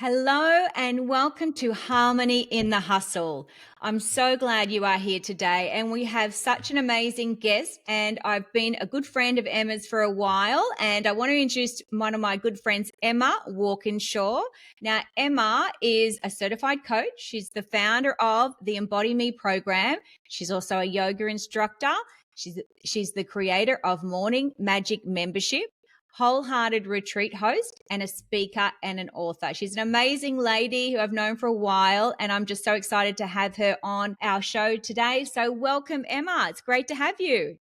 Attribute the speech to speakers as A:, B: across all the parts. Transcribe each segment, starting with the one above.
A: Hello and welcome to Harmony in the Hustle. I'm so glad you are here today, and we have such an amazing guest. And I've been a good friend of Emma's for a while, and I want to introduce one of my good friends, Emma Walkinshaw. Now, Emma is a certified coach. She's the founder of the Embody Me program. She's also a yoga instructor. She's the creator of Morning Magic Membership, wholehearted retreat host, and a speaker and an author. She's an amazing lady who I've known for a while, and I'm just so excited to have her on our show today. So welcome, Emma. It's great to have you.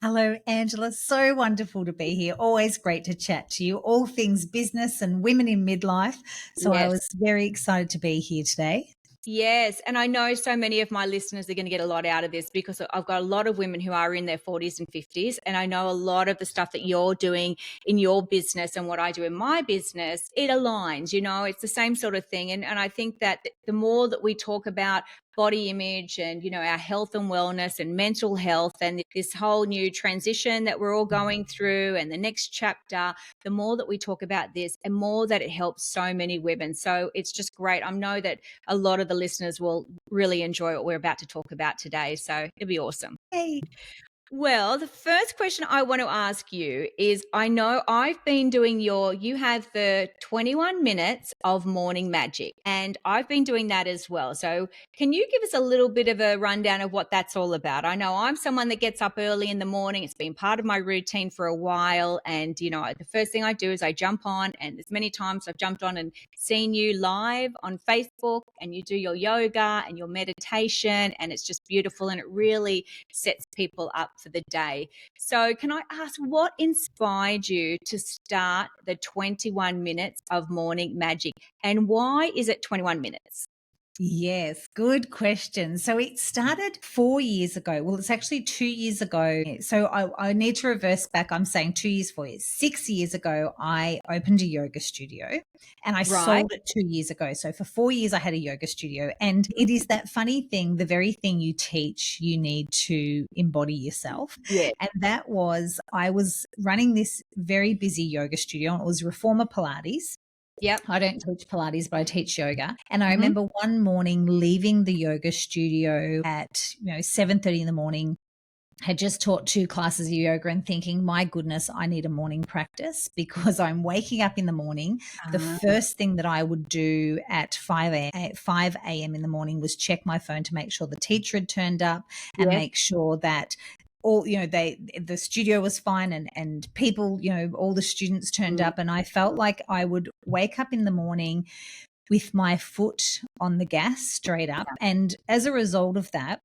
B: Hello, Angela. So wonderful to be here. Always great to chat to you. All things business and women in midlife. So I
A: Yes.
B: was very excited to be here today.
A: Yes. And I know so many of my listeners are going to get a lot out of this because I've got a lot of women who are in their 40s and 50s. And I know a lot of the stuff that you're doing in your business and what I do in my business, it aligns, it's the same sort of thing. And I think that the more that we talk about body image and, our health and wellness and mental health and this whole new transition that we're all going through and the next chapter, the more that we talk about this and more that it helps so many women. So it's just great. I know that a lot of the listeners will really enjoy what we're about to talk about today. So it'll be awesome.
B: Hey.
A: Well, the first question I want to ask you is, I know I've been doing you have the 21 minutes of morning magic, and I've been doing that as well. So can you give us a little bit of a rundown of what that's all about? I know I'm someone that gets up early in the morning. It's been part of my routine for a while. And, the first thing I do is I jump on, and as many times I've jumped on and seen you live on Facebook, and you do your yoga and your meditation, and it's just beautiful. And it really sets people up for the day. So can I ask, what inspired you to start the 21 minutes of morning magic, and why is it 21 minutes?
B: Yes, good question. So it started 4 years ago. Well, it's actually 2 years ago. So I need to reverse back. I'm saying 2 years, 4 years. 6 years ago, I opened a yoga studio and I
A: Right.
B: sold it 2 years ago. So for 4 years, I had a yoga studio. And it is that funny thing, the very thing you teach, you need to embody yourself.
A: Yeah.
B: And that was, I was running this very busy yoga studio, and it was Reformer Pilates.
A: Yep.
B: I don't teach Pilates, but I teach yoga. And I
A: Mhm.
B: remember one morning leaving the yoga studio at 7:30 in the morning. Had just taught 2 classes of yoga and thinking, my goodness, I need a morning practice because I'm waking up in the morning. The
A: Ah,
B: first thing that I would do at 5 a.m. in the morning was check my phone to make sure the teacher had turned up and
A: yes.
B: make sure that all the studio was fine, and people, all the students turned
A: Mm.
B: up. And I felt like I would wake up in the morning with my foot on the gas straight up. And as a result of that,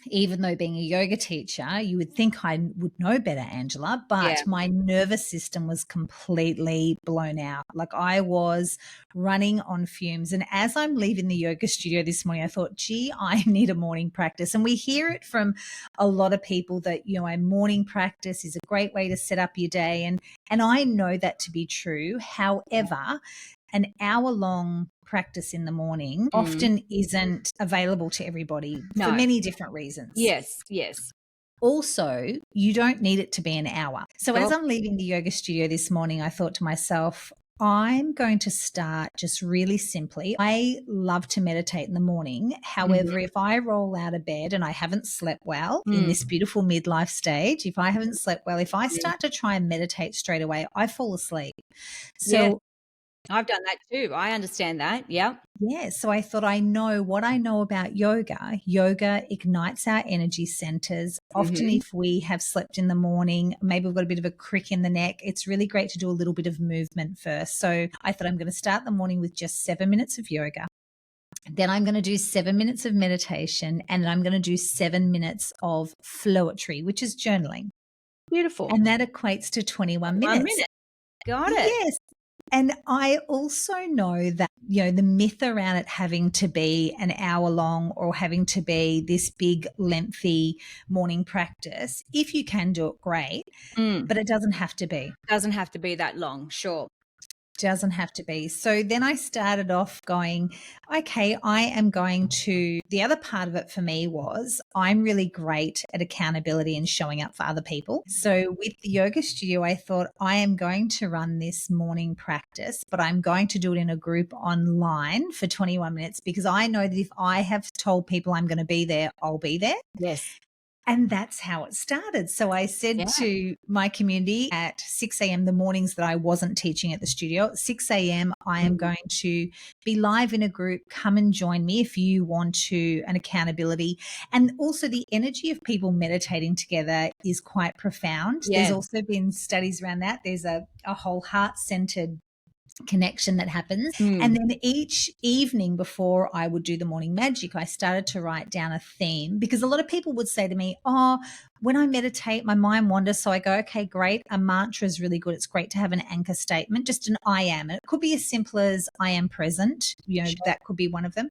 B: even though being a yoga teacher, you would think I would know better, Angela,
A: Yeah.
B: but my nervous system was completely blown out. Like I was running on fumes. And as I'm leaving the yoga studio this morning, I thought, gee, I need a morning practice. And we hear it from a lot of people that, a morning practice is a great way to set up your day. And I know that to be true. However, an hour-long practice in the morning
A: Mm.
B: often isn't available to everybody for
A: No.
B: many different reasons.
A: Yes. Yes.
B: Also, you don't need it to be an hour. So as
A: Sure.
B: I'm leaving the yoga studio this morning, I thought to myself, I'm going to start just really simply. I love to meditate in the morning.
A: Mhm.
B: However, if I roll out of bed and I haven't slept well in
A: Mm.
B: this beautiful midlife stage, if I haven't slept well, if I
A: Mm.
B: start to try and meditate straight away, I fall asleep.
A: Yes.
B: So
A: I've done that too. I understand that. Yeah.
B: yeah, so I thought I know what I know about yoga. Yoga ignites our energy centers. Often,
A: Mhm.
B: if we have slept in the morning, maybe we've got a bit of a crick in the neck, it's really great to do a little bit of movement first. So I thought I'm going to start the morning with just 7 minutes of yoga. Then I'm going to do 7 minutes of meditation, and then I'm going to do 7 minutes of flowetry, which is journaling.
A: Beautiful.
B: And that equates to 21
A: 1
B: minutes.
A: minute. Got it.
B: Yes. And I also know that, the myth around it having to be an hour long or having to be this big, lengthy morning practice, if you can do it, great,
A: Mm.
B: but it doesn't have to be.
A: Doesn't have to be that long. Sure.
B: Doesn't have to be. So then I started off going, okay, I am going to, the other part of it for me was I'm really great at accountability and showing up for other people. So with the yoga studio, I thought I am going to run this morning practice, but I'm going to do it in a group online for 21 minutes because I know that if I have told people I'm going to be there, I'll be there.
A: Yes.
B: And that's how it started. So I said
A: Yeah.
B: to my community at 6 a.m., the mornings that I wasn't teaching at the studio, at 6 a.m., I am going to be live in a group. Come and join me if you want to, an accountability. And also the energy of people meditating together is quite profound. There's
A: Yeah.
B: also been studies around that. There's a whole heart-centered connection that happens. And then each evening before I would do the morning magic, I started to write down a theme because a lot of people would say to me, oh, when I meditate, my mind wanders. So I go, okay, great. A mantra is really good. It's great to have an anchor statement, just an I am. And it could be as simple as I am present. You know, that could be one of them.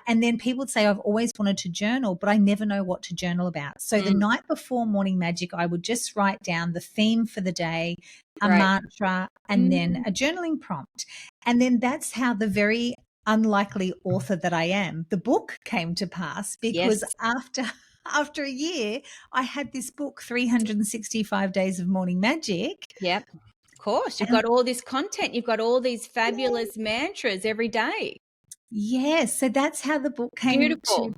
B: And then people would say, I've always wanted to journal, but I never know what to journal about. So the night before morning magic, I would just write down the theme for the day, a mantra, and then a journaling prompt. And then that's how the very unlikely author that I am, the book came to pass because after a year, I had this book, 365 Days of Morning Magic.
A: Yep. Of course. You've got all this content. You've got all these fabulous mantras every day.
B: Yes. So that's how the book came to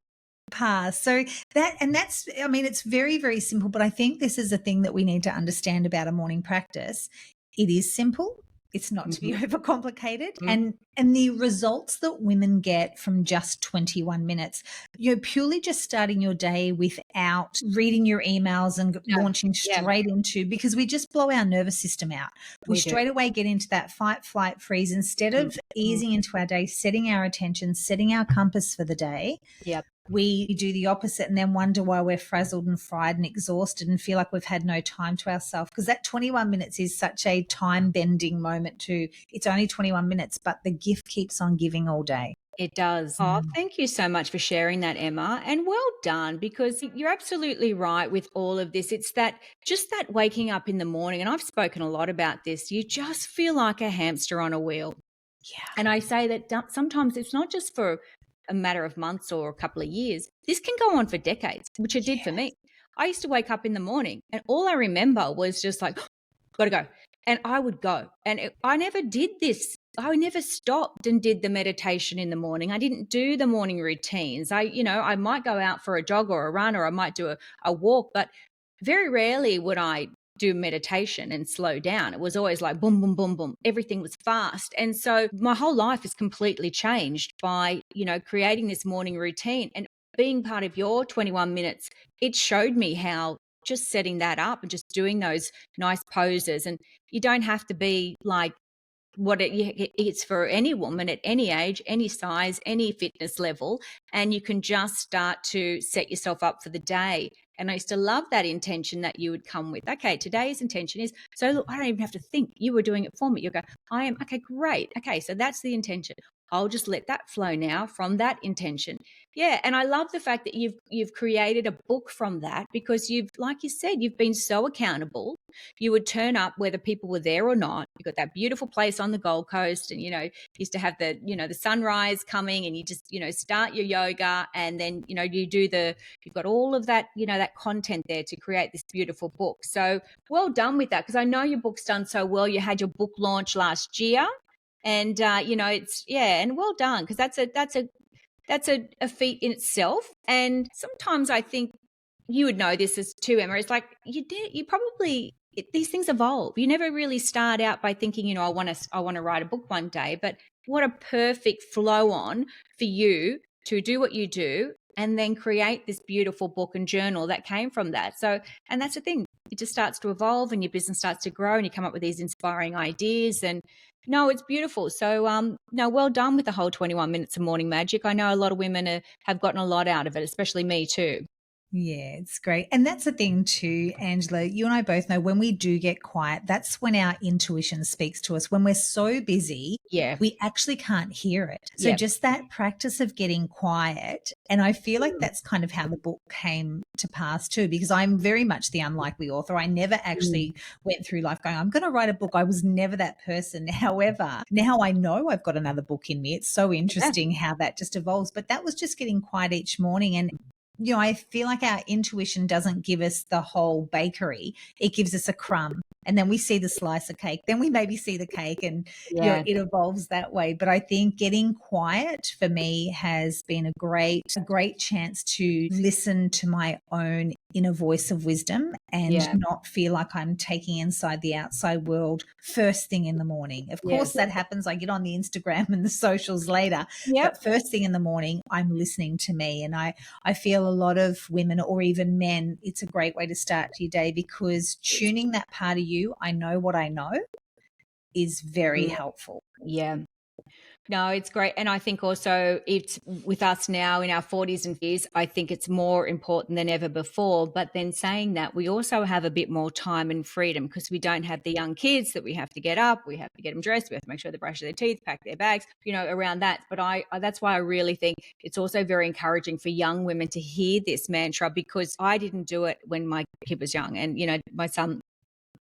B: pass. So that's, I mean, it's very, very simple, but I think this is a thing that we need to understand about a morning practice. It is simple. It's not to be overcomplicated. And the results that women get from just 21 minutes, you're purely just starting your day without reading your emails and launching straight into, because we just blow our nervous system out. We straight away get into that fight, flight, freeze instead of easing into our day, setting our attention, setting our compass for the day.
A: Yep.
B: We do the opposite and then wonder why we're frazzled and fried and exhausted and feel like we've had no time to ourselves, because that 21 minutes is such a time bending moment too. It's only 21 minutes, but the gift keeps on giving all day.
A: It does. Oh, thank you so much for sharing that, Emma. And well done, because you're absolutely right with all of this. It's that just that waking up in the morning, and I've spoken a lot about this, you just feel like a hamster on a wheel.
B: Yeah.
A: And I say that sometimes it's not just for a matter of months or a couple of years. This can go on for decades, which it did for me. I used to wake up in the morning and all I remember was just like, got to go. And I would go. And I never did this. I never stopped and did the meditation in the morning. I didn't do the morning routines. I might go out for a jog or a run, or I might do a walk, but very rarely would I do meditation and slow down. It was always like boom, boom, boom, boom. Everything was fast. And so my whole life is completely changed by, creating this morning routine and being part of your 21 minutes. It showed me how just setting that up and just doing those nice poses, and you don't have to be like it's for any woman at any age, any size, any fitness level, and you can just start to set yourself up for the day. And I used to love that intention that you would come with. Okay, today's intention is, so look, I don't even have to think. You were doing it for me. You go, I am, okay, great. Okay, so that's the intention. I'll just let that flow now from that intention. Yeah, and I love the fact that you've created a book from that, because like you said, you've been so accountable. You would turn up whether people were there or not. You've got that beautiful place on the Gold Coast, and used to have the sunrise coming, and you just start your yoga, and then you've got all of that that content there to create this beautiful book. So well done with that, because I know your book's done so well. You had your book launch last year, and and well done, because that's a feat in itself. And sometimes I think you would know this as too, Emma. It's like these things evolve. You never really start out by thinking, I want to write a book one day. But what a perfect flow on for you to do what you do and then create this beautiful book and journal that came from that. So, and that's the thing. It just starts to evolve, and your business starts to grow, and you come up with these inspiring ideas. And no, it's beautiful. So, no, well done with the whole 21 minutes of morning magic. I know a lot of women have gotten a lot out of it, especially me too.
B: Yeah, it's great. And that's the thing too, Angela. You and I both know when we do get quiet, that's when our intuition speaks to us. When we're so busy,
A: Yeah.
B: we actually can't hear it. So
A: Yeah.
B: just that practice of getting quiet. And I feel like
A: Mm.
B: that's kind of how the book came to pass too, because I'm very much the unlikely author. I never
A: Mm.
B: actually went through life going, I'm going to write a book. I was never that person. However, now I know I've got another book in me. It's so
A: Yeah.
B: interesting how that just evolves. But that was just getting quiet each morning. And I feel like our intuition doesn't give us the whole bakery. It gives us a crumb. And then we see the slice of cake. Then we maybe see the cake and,
A: Yeah.
B: it evolves that way. But I think getting quiet for me has been a great chance to listen to my own inner voice of wisdom and
A: Yeah.
B: not feel like I'm taking inside the outside world first thing in the morning. Of course,
A: Yes.
B: that happens. I get on the Instagram and the socials later,
A: Yep.
B: but first thing in the morning, I'm listening to me. And I feel a lot of women or even men, it's a great way to start your day because tuning that part of you, I know what I know, is very
A: Mm.
B: helpful.
A: Yeah. No, it's great. And I think also it's with us now in our 40s and 50s, I think it's more important than ever before. But then saying that, we also have a bit more time and freedom because we don't have the young kids that we have to get up, we have to get them dressed, we have to make sure they brush their teeth, pack their bags, around that. But that's why I really think it's also very encouraging for young women to hear this mantra because I didn't do it when my kid was young. And, my son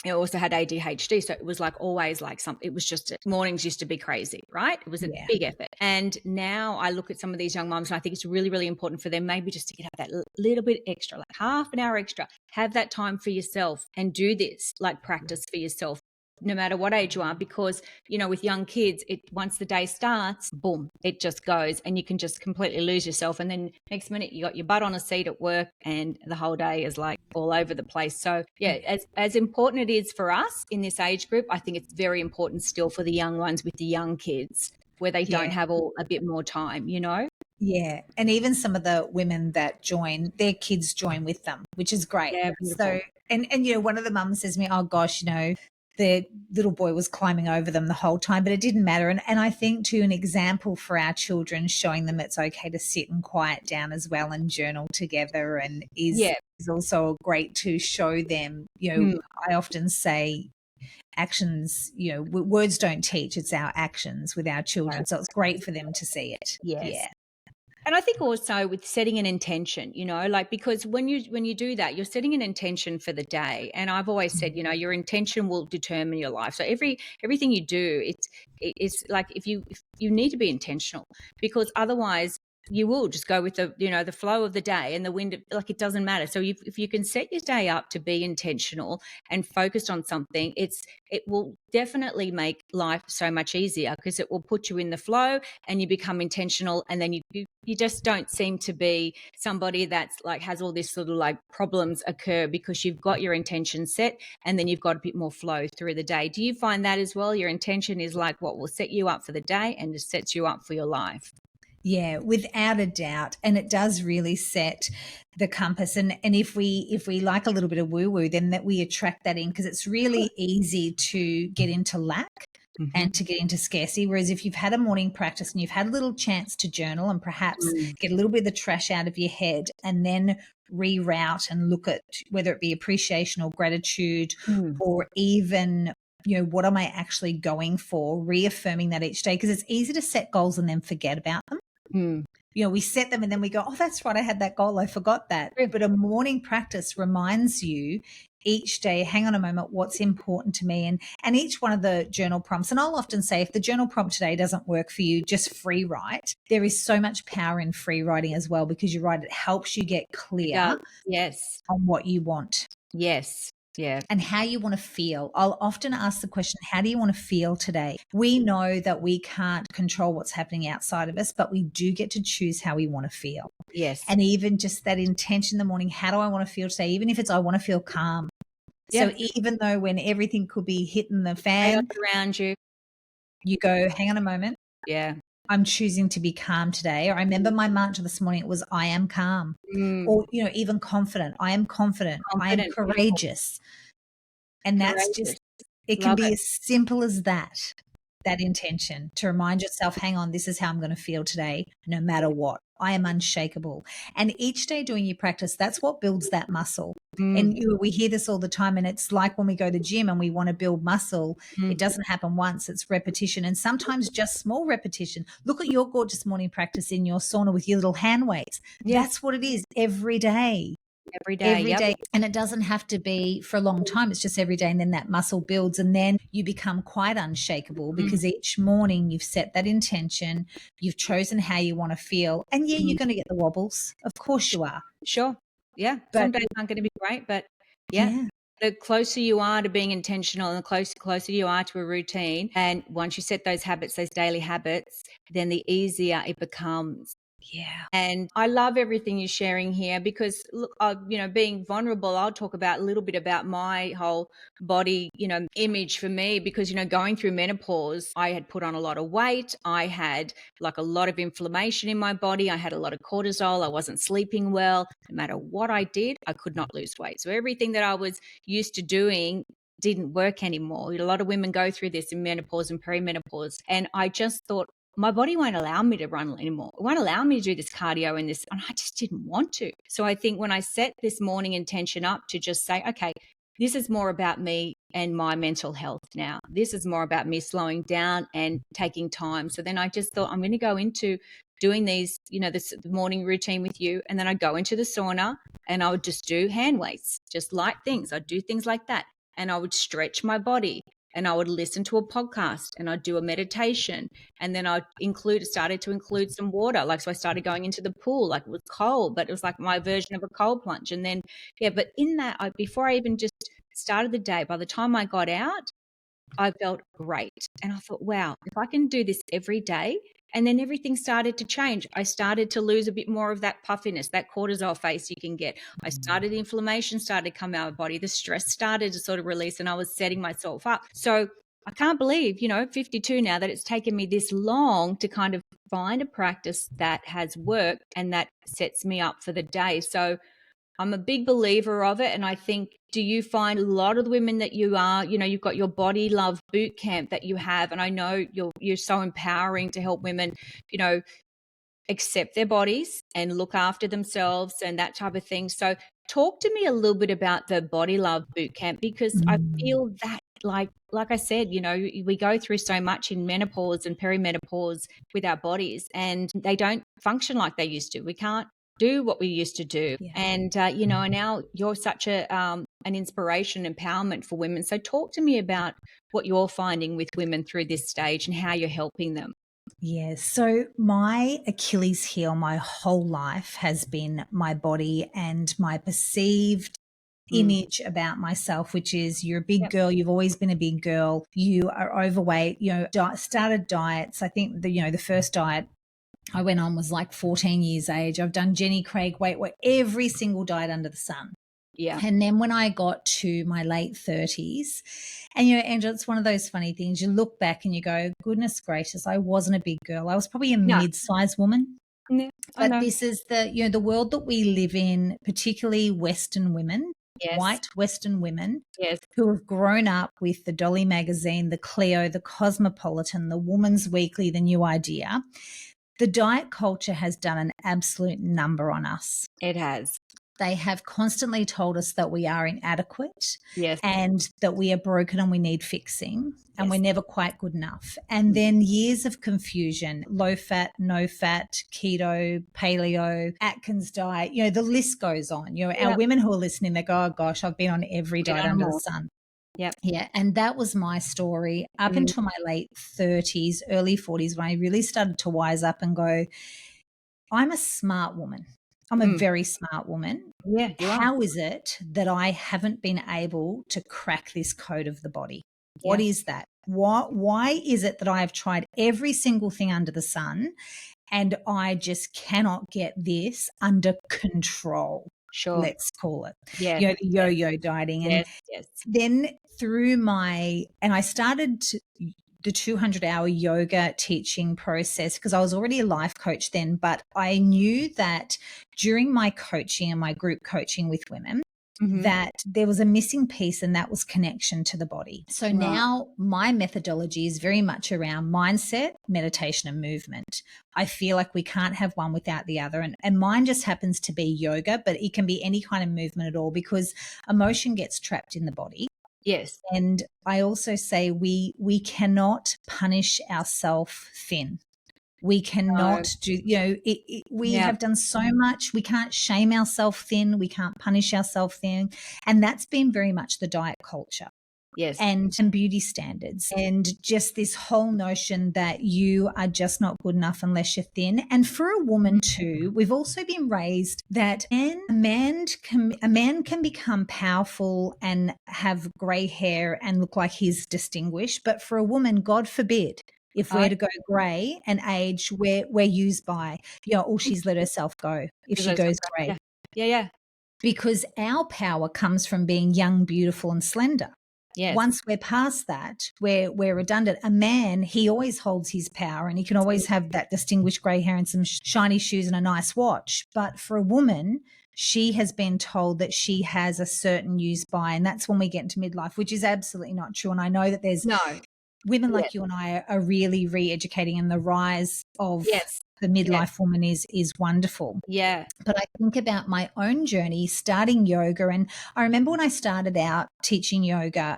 A: also had ADHD. So it was like always like it was just mornings used to be crazy, right? It was a
B: Yeah.
A: big effort. And now I look at some of these young moms and I think it's really, really important for them maybe just to get out that little bit extra, like half an hour extra, have that time for yourself and do this like practice for yourself no matter what age you are, because with young kids, once the day starts, boom, it just goes and you can just completely lose yourself, and then next minute you got your butt on a seat at work and the whole day is like all over the place. So yeah, as important it is for us in this age group, I think it's very important still for the young ones with the young kids where they don't
B: Yeah.
A: have a bit more time.
B: Yeah. And even some of the women that join, their kids join with them, which is great.
A: Yeah, beautiful.
B: So, and one of the mums says to me, oh gosh, the little boy was climbing over them the whole time, but it didn't matter. And I think too, an example for our children, showing them it's okay to sit and quiet down as well and journal together and is
A: Yeah.
B: also great to show them,
A: Mm.
B: I often say actions, words don't teach, it's our actions with our children. So it's great for them to see it.
A: Yes.
B: Yeah.
A: And I think also with setting an intention, like because when you do that, you're setting an intention for the day. And I've always said, your intention will determine your life. So everything you do, it's like if you need to be intentional, because otherwise you will just go with the flow of the day and the wind, like it doesn't matter. So if you can set your day up to be intentional and focused on something, it will definitely make life so much easier because it will put you in the flow and you become intentional, and then you just don't seem to be somebody that's like has all this sort of like problems occur because you've got your intention set and then you've got a bit more flow through the day. Do you find that as well? Your intention is like what will set you up for the day and just sets you up for your life.
B: Yeah, without a doubt. And it does really set the compass. And if we like a little bit of woo-woo, then that we attract that in, because it's really easy to get into lack
A: Mm-hmm.
B: and to get into scarcity. Whereas if you've had a morning practice and you've had a little chance to journal and perhaps
A: Mm.
B: get a little bit of the trash out of your head and then reroute and look at whether it be appreciation or gratitude
A: Mm.
B: or even what am I actually going for, reaffirming that each day, because it's easy to set goals and then forget about them.
A: Mm.
B: We set them and then we go, oh, that's right, I had that goal, I forgot that.
A: Yeah.
B: But a morning practice reminds you each day, hang on a moment, what's important to me? And each one of the journal prompts, and I'll often say, if the journal prompt today doesn't work for you, just free write. There is so much power in free writing as well, because you're right, it helps you get
A: It
B: clear
A: does. Yes.
B: on what you want
A: Yes. Yeah.
B: and how you want to feel. I'll often ask the question, how do you want to feel today? We know that we can't control what's happening outside of us, but we do get to choose how we want to feel.
A: Yes.
B: And even just that intention in the morning, how do I want to feel today? Even if it's, I want to feel calm.
A: Yeah.
B: So even though when everything could be hitting the
A: Chaos
B: fan,
A: around you.
B: you go, hang on a moment,
A: Yeah.
B: I'm choosing to be calm today. I remember my mantra this morning, it was, I am calm.
A: Mm.
B: Or, even confident. I am confident. I am
A: Confident. Beautiful.
B: courageous. And that's just,
A: Courageous.
B: it can
A: Love
B: be
A: it.
B: as simple as that. that intention to remind yourself, hang on, this is how I'm going to feel today, no matter what. I am unshakable. And each day doing your practice, that's what builds that muscle.
A: Mm,
B: And we hear this all the time. And it's like when we go to the gym and we want to build muscle,
A: mm.
B: it doesn't happen once, it's repetition. And sometimes just small repetition. Look at your gorgeous morning practice in your sauna with your little hand weights.
A: Yeah,
B: That's what it is every day.
A: every day.
B: Every
A: Yep.
B: day. And it doesn't have to be for a long time. It's just every day. And then that muscle builds. And then you become quite unshakable
A: Mm,
B: because each morning you've set that intention. You've chosen how you want to feel. And yeah,
A: mm.
B: you're going to get the wobbles. Of course you are.
A: Sure. Yeah.
B: But
A: Some days aren't going to be great, but yeah.
B: yeah,
A: The closer you are to being intentional and the closer you are to a routine, and once you set those habits, those daily habits, then the easier it becomes.
B: yeah.
A: And I love everything you're sharing here because, look, being vulnerable, I'll talk about a little bit about my whole body, image for me because, going through menopause, I had put on a lot of weight. I had like a lot of inflammation in my body. I had a lot of cortisol. I wasn't sleeping well. No matter what I did, I could not lose weight. So everything that I was used to doing didn't work anymore. A lot of women go through this in menopause and perimenopause. And I just thought, my body won't allow me to run anymore. It won't allow me to do this cardio and this. And I just didn't want to. So I think when I set this morning intention up to just say, okay, this is more about me and my mental health now. This is more about me slowing down and taking time. So then I just thought I'm going to go into doing these, this morning routine with you. And then I go into the sauna and I would just do hand weights, just light things. I'd do things like that. And I would stretch my body. And I would listen to a podcast and I'd do a meditation. And then I started to include some water. So I started going into the pool, it was cold, but it was like my version of a cold plunge. And then, but in that, before I even just started the day, by the time I got out, I felt great. And I thought, wow, if I can do this every day, and then everything started to change. I started to lose a bit more of that puffiness, that cortisol face you can get. The inflammation started to come out of my body. The stress started to sort of release and I was setting myself up. So I can't believe, 52 now, that it's taken me this long to kind of find a practice that has worked and that sets me up for the day. So I'm a big believer of it. And I think, do you find a lot of the women that you are, you've got your body love boot camp that you have, and I know you're so empowering to help women, accept their bodies and look after themselves and that type of thing. So talk to me a little bit about the body love boot camp, because I feel that like I said, we go through so much in menopause and perimenopause with our bodies and they don't function like they used to. We can't do what we used to do.
B: Yeah.
A: And, and now you're such an inspiration, empowerment for women. So talk to me about what you're finding with women through this stage and how you're helping them.
B: Yes. So my Achilles heel my whole life has been my body and my perceived image about myself, which is you're a big girl. You've always been a big girl. You are overweight. Started diets. I think the first diet I went on was like 14 years age. I've done Jenny Craig weight, every single diet under the sun.
A: Yeah.
B: And then when I got to my late 30s, and Angela, it's one of those funny things. You look back and you go, goodness gracious, I wasn't a big girl. I was probably a mid-sized woman.
A: Yeah,
B: but this is the world that we live in, particularly Western women, white Western women who have grown up with the Dolly magazine, the Cleo, the Cosmopolitan, the Woman's Weekly, the New Idea. The diet culture has done an absolute number on us.
A: It has.
B: They have constantly told us that we are inadequate
A: Yes.
B: and that we are broken and we need fixing and we're never quite good enough. And then years of confusion, low fat, no fat, keto, paleo, Atkins diet, the list goes on. Our women who are listening, they go, oh gosh, I've been on every diet under the sun.
A: Yep.
B: Yeah. And that was my story up until my late 30s, early 40s, when I really started to wise up and go, I'm a smart woman. I'm a very smart woman.
A: Yeah.
B: How is it that I haven't been able to crack this code of the body? What is that? Why is it that I have tried every single thing under the sun and I just cannot get this under control?
A: Sure.
B: Let's call it.
A: Yeah.
B: The yo-yo dieting. And then and I started the 200-hour yoga teaching process because I was already a life coach then, but I knew that during my coaching and my group coaching with women, that there was a missing piece, and that was connection to the body. So now my methodology is very much around mindset, meditation, and movement. I feel like we can't have one without the other. And mine just happens to be yoga, but it can be any kind of movement at all, because emotion gets trapped in the body.
A: Yes.
B: And I also say we cannot punish ourselves thin. We cannot do, we have done so much. We can't shame ourselves thin. We can't punish ourselves thin. And that's been very much the diet culture.
A: Yes.
B: And beauty standards, and just this whole notion that you are just not good enough unless you're thin. And for a woman too, we've also been raised that a man can become powerful and have grey hair and look like he's distinguished. But for a woman, God forbid, if we're to go grey and age, we're used by, she's let herself go if she goes grey.
A: Yeah.
B: Because our power comes from being young, beautiful, and slender.
A: Yes.
B: Once we're past that, we're redundant. A man, he always holds his power, and he can always have that distinguished grey hair and some shiny shoes and a nice watch. But for a woman, she has been told that she has a certain use by, and that's when we get into midlife, which is absolutely not true. And I know that there's women like you and I are really re-educating, and the rise of the midlife woman is wonderful.
A: Yeah.
B: But I think about my own journey starting yoga. And I remember when I started out teaching yoga,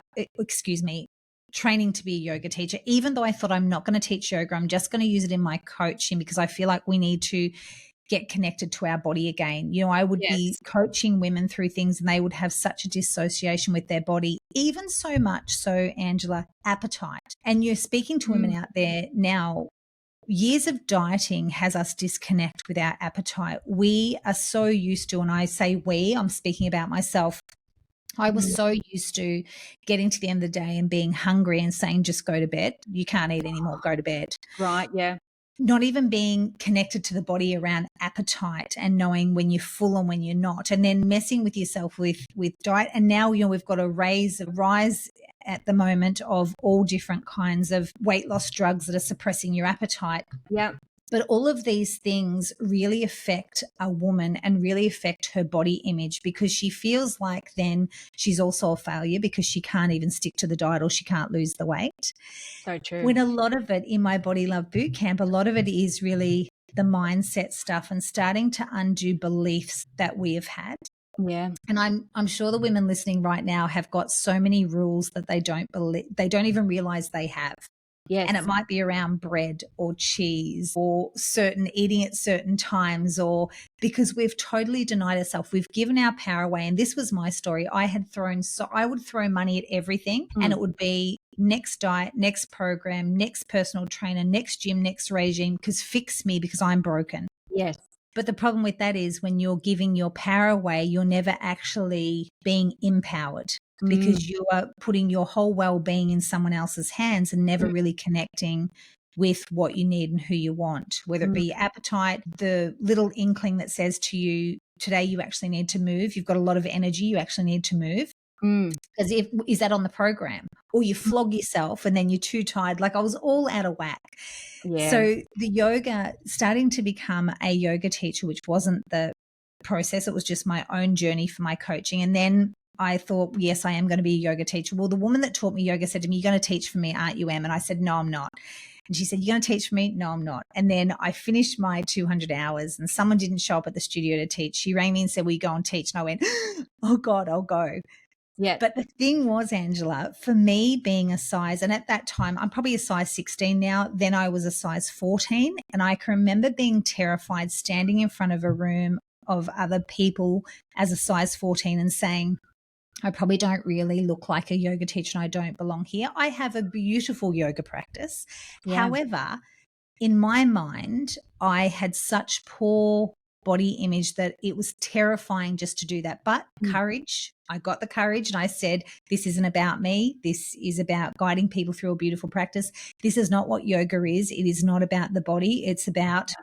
B: training to be a yoga teacher, even though I thought I'm not going to teach yoga, I'm just going to use it in my coaching, because I feel like we need to get connected to our body again. I would be coaching women through things, and they would have such a dissociation with their body, even so much so, Angela, appetite. And you're speaking to women out there now. Years of dieting has us disconnect with our appetite. We are so used to, and I say we, I'm speaking about myself. I was so used to getting to the end of the day and being hungry and saying, just go to bed. You can't eat anymore, go to bed.
A: Right, yeah.
B: Not even being connected to the body around appetite and knowing when you're full and when you're not, and then messing with yourself with diet. And now, we've got a rise at the moment of all different kinds of weight loss drugs that are suppressing your appetite.
A: Yeah.
B: But all of these things really affect a woman and really affect her body image, because she feels like then she's also a failure because she can't even stick to the diet, or she can't lose the weight.
A: So true.
B: When a lot of it in my Body Love Bootcamp, a lot of it is really the mindset stuff and starting to undo beliefs that we have had.
A: Yeah.
B: And I'm sure the women listening right now have got so many rules that they don't even realize they have.
A: Yes.
B: And it might be around bread or cheese or eating at certain times, or because we've totally denied ourselves. We've given our power away. And this was my story. I would throw money at everything, and it would be next diet, next program, next personal trainer, next gym, next regime, because fix me because I'm broken.
A: Yes.
B: But the problem with that is when you're giving your power away, you're never actually being empowered, because you are putting your whole well-being in someone else's hands and never really connecting with what you need and who you want, whether it be your appetite, the little inkling that says to you, today you actually need to move. You've got a lot of energy. You actually need to move. Because is that on the program? Or you flog yourself and then you're too tired. Like I was all out of whack.
A: Yeah.
B: So the yoga, starting to become a yoga teacher, which wasn't the process, it was just my own journey for my coaching. And then I thought, yes, I am going to be a yoga teacher. Well, the woman that taught me yoga said to me, you're going to teach for me, aren't you, Em? And I said, no, I'm not. And she said, you're going to teach for me? No, I'm not. And then I finished my 200 hours and someone didn't show up at the studio to teach. She rang me and said, will you go and teach? And I went, oh God, I'll go.
A: Yeah.
B: But the thing was, Angela, for me being a size, and at that time, I'm probably a size 16 now, then I was a size 14. And I can remember being terrified standing in front of a room of other people as a size 14 and saying, I probably don't really look like a yoga teacher and I don't belong here. I have a beautiful yoga practice.
A: Yeah.
B: However, in my mind, I had such poor body image that it was terrifying just to do that. But courage, I got the courage and I said, this isn't about me. This is about guiding people through a beautiful practice. This is not what yoga is. It is not about the body. It's about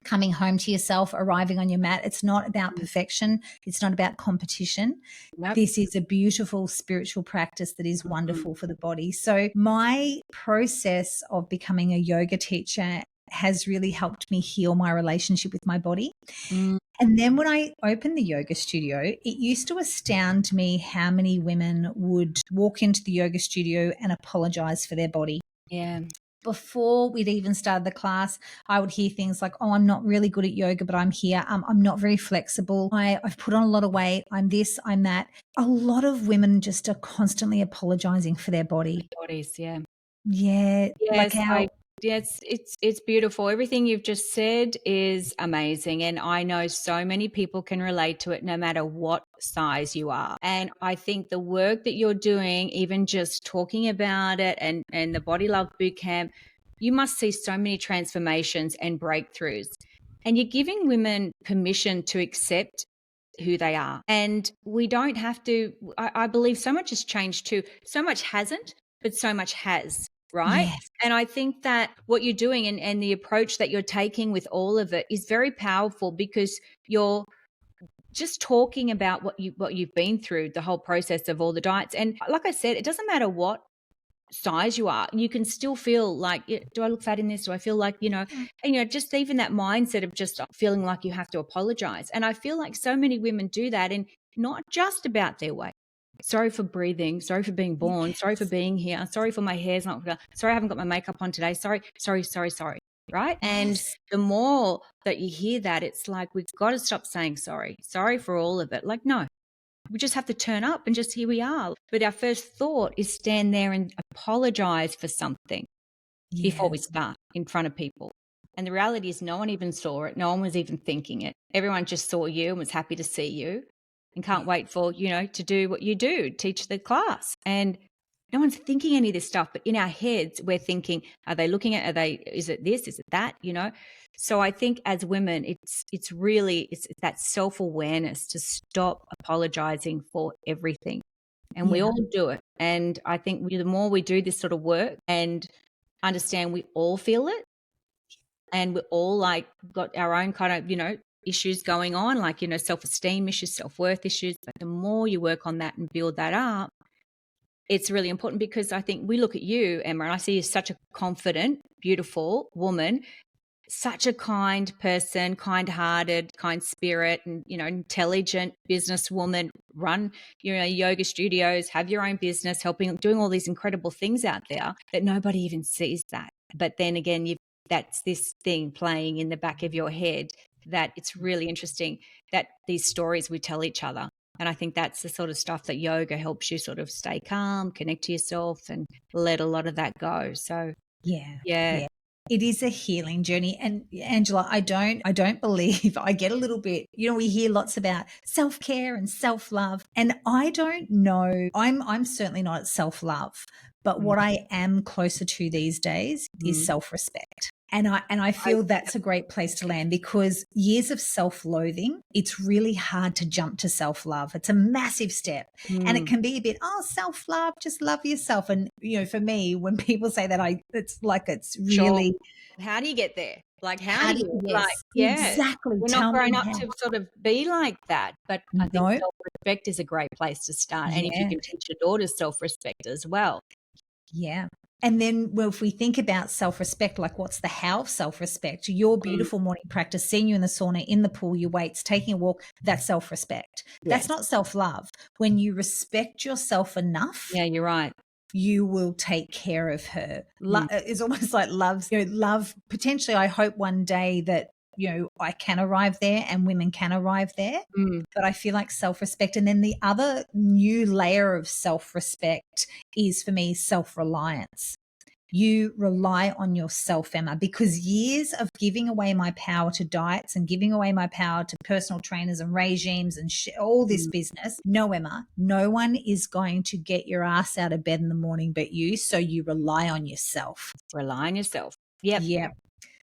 B: coming home to yourself, arriving on your mat. It's not about perfection. It's not about competition.
A: Yep.
B: This is a beautiful spiritual practice that is wonderful for the body. So my process of becoming a yoga teacher has really helped me heal my relationship with my body.
A: Mm,
B: And then when I opened the yoga studio, it used to astound me how many women would walk into the yoga studio and apologize for their body.
A: yeah.
B: Before we'd even started the class, I would hear things like, oh, I'm not really good at yoga, but I'm here. I'm not very flexible. I've put on a lot of weight. I'm this, I'm that. A lot of women just are constantly apologizing for their body.
A: Bodies, yeah.
B: Yeah. Like
A: Yes,
B: our,
A: yes, it's beautiful. Everything you've just said is amazing, and I know so many people can relate to it no matter what size you are. And I think the work that you're doing, even just talking about it and the Body Love Boot Camp, you must see so many transformations and breakthroughs. And you're giving women permission to accept who they are. And we don't have to, I believe so much has changed too. So much hasn't, but so much has, right?
B: yes,
A: And I think that what you're doing and the approach that you're taking with all of it is very powerful because you're just talking about what you've been through, the whole process of all the diets. And like I said, it doesn't matter what size you are, you can still feel like, "Yeah, do I look fat in this? Do I feel like,
B: mm,
A: and just even that mindset of just feeling like you have to apologize. And I feel like so many women do that, and not just about their weight. Sorry for breathing. Sorry for being born. Sorry for
B: yes,
A: being here. Sorry for my hair's not. Sorry, I haven't got my makeup on today. Sorry, sorry, sorry, sorry. Right. And
B: yes,
A: the more that you hear that, it's like we've got to stop saying sorry. Sorry for all of it. Like, no, we just have to turn up and just here we are. But our first thought is stand there and apologize for something before we
B: yes,
A: start in front of people. And the reality is no one even saw it. No one was even thinking it. Everyone just saw you and was happy to see you and can't
B: yes,
A: wait for, to do what you do, teach the class. And no one's thinking any of this stuff, but in our heads, we're thinking, are they looking at, is it this, is it that, So I think as women, it's really, it's that self-awareness to stop apologizing for everything. And we
B: yeah,
A: all do it. And I think the more we do this sort of work and understand we all feel it, and we're all like got our own kind of, issues going on, like, self-esteem issues, self-worth issues. But the more you work on that and build that up, it's really important because I think we look at you, Emma, and I see you as such a confident, beautiful woman, such a kind person, kind-hearted, kind spirit, and intelligent businesswoman. Run yoga studios, have your own business, doing all these incredible things out there that nobody even sees that. But then again, that's this thing playing in the back of your head that it's really interesting that these stories we tell each other. And I think that's the sort of stuff that yoga helps you sort of stay calm, connect to yourself, and let a lot of that go. So
B: yeah,
A: yeah.
B: yeah. It is a healing journey. And Angela, I don't believe I get a little bit, we hear lots about self-care and self-love. And I don't know, I'm certainly not at self-love, but what I am closer to these days is
A: Mhm.
B: self-respect. And I feel that's a great place to land because years of self-loathing, it's really hard to jump to self-love. It's a massive step. And it
A: Mm,
B: can be a bit, oh, self-love, just love yourself. And, for me, when people say that, it's like it's
A: sure.
B: really,
A: How do you get there? Like, how
B: how
A: do
B: do
A: you, like,
B: yes,
A: yeah,
B: exactly.
A: we're not
B: Tell
A: grown
B: me
A: up
B: how.
A: to sort of be like that. But I think
B: No,
A: self-respect is a great place to start. And if you
B: yeah.
A: can teach your daughters self-respect as well.
B: Yeah. And then, well, if we think about self respect, like what's the how of self respect? Your
A: Mm,
B: beautiful morning practice, seeing you in the sauna, in the pool, your weights, taking a walk, that's self respect. That's
A: yes.
B: not self love. When you respect yourself enough,
A: Yeah, you're right.
B: you will take care of her.
A: Mm,
B: It's almost like love's, love. Potentially, I hope one day that, I can arrive there and women can arrive there.
A: mm,
B: But I feel like self respect. And then the other new layer of self respect is for me self reliance. You rely on yourself, Emma, because years of giving away my power to diets and giving away my power to personal trainers and regimes and all this
A: mm.
B: business. No, Emma, no one is going to get your ass out of bed in the morning but you. So you rely on yourself.
A: Rely on yourself. Yep.
B: Yeah.
A: I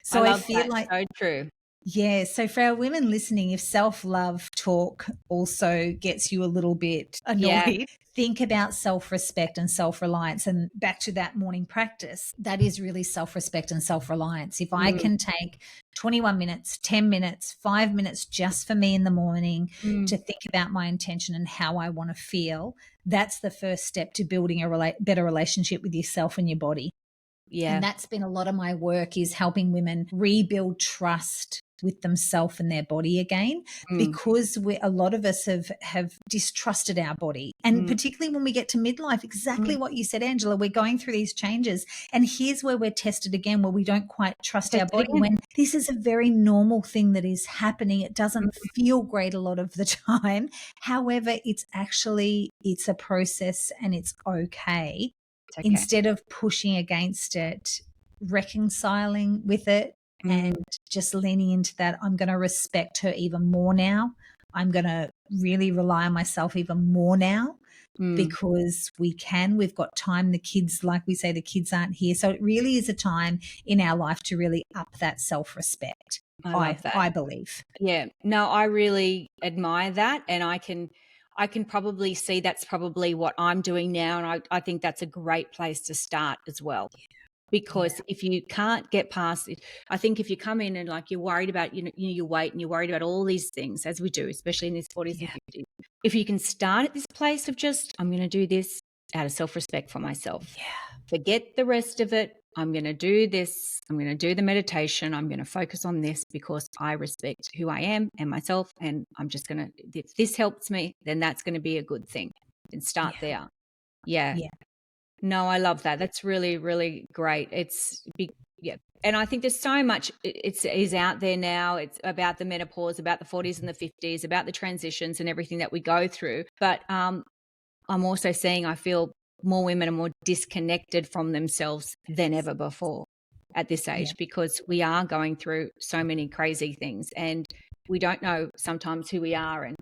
B: So I
A: love
B: feel
A: that.
B: like,
A: So true.
B: yeah. So for our women listening, if self love talk also gets you a little bit
A: Yeah.
B: annoyed, think about self respect and self reliance. And back to that morning practice, that is really self respect and self reliance. If I
A: Mm,
B: can take 21 minutes, 10 minutes, 5 minutes just for me in the morning
A: mm.
B: to think about my intention and how I want to feel, that's the first step to building a better relationship with yourself and your body.
A: Yeah.
B: And that's been a lot of my work, is helping women rebuild trust with themselves and their body again,
A: Mm,
B: because a lot of us have distrusted our body. And
A: mm,
B: particularly when we get to midlife, exactly
A: mm.
B: what you said, Angela, we're going through these changes. And here's where we're tested again, where we don't quite trust
A: Test
B: our
A: it
B: body,
A: again.
B: when this is a very normal thing that is happening. It
A: Mm,
B: doesn't feel great a lot of the time. However, it's a process and it's okay.
A: it's okay.
B: Instead of pushing against it, reconciling with it and
A: Mm,
B: just leaning into that. I'm going to respect her even more now. I'm going to really rely on myself even more now,
A: mm.
B: because we've got time. The kids, like we say, the kids aren't here. So it really is a time in our life to really up that self-respect.
A: I
B: I
A: love that.
B: I believe.
A: Yeah. No, I really admire that, and I can probably see that's probably what I'm doing now, and I think that's a great place to start as well.
B: Yeah.
A: Because if you can't get past it, I think if you come in and like you're worried about your weight and you're worried about all these things, as we do, especially in these 40s and
B: Yeah.
A: 50s, if you can start at this place of just, I'm going to do this out of self-respect for myself,
B: Yeah.
A: forget the rest of it. I'm going to do this. I'm going to do the meditation. I'm going to focus on this because I respect who I am and myself. And I'm just going to, if this helps me, then that's going to be a good thing. And start
B: Yeah.
A: there. Yeah.
B: Yeah.
A: No, I love that. That's really, really great. It's big. Yeah. And I think there's so much it's is out there now. It's about the menopause, about the 40s and the 50s, about the transitions and everything that we go through. But I'm also seeing, I feel more women are more disconnected from themselves than ever before at this
B: Yeah.
A: age, because we are going through so many crazy things and we don't know sometimes who we are. And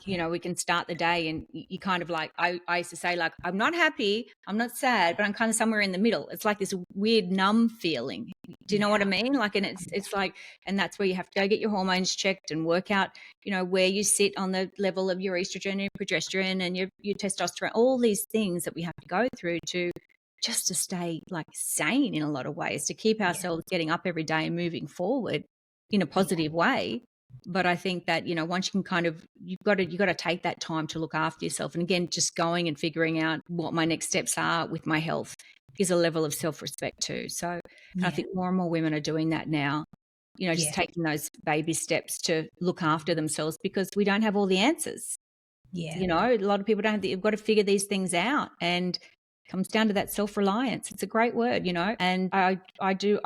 B: Yeah.
A: we can start the day and you kind of like, I used to say, like, I'm not happy, I'm not sad, but I'm kind of somewhere in the middle. It's like this weird numb feeling. Do you know what I
B: Yeah.
A: mean? Like, and it's like, and that's where you have to go get your hormones checked and work out, where you sit on the level of your estrogen and progesterone and your testosterone, all these things that we have to go through just to stay like sane in a lot of ways, to keep
B: Yeah.
A: ourselves getting up every day and moving forward in a
B: Yeah.
A: positive way. But I think that, once you can kind of, you've got to take that time to look after yourself. And again, just going and figuring out what my next steps are with my health is a level of self-respect too. So, and I
B: Yeah.
A: think more and more women are doing that now, just
B: Yeah.
A: taking those baby steps to look after themselves, because we don't have all the answers.
B: Yeah.
A: A lot of people don't have you've got to figure these things out, and it comes down to that self-reliance. It's a great word, and I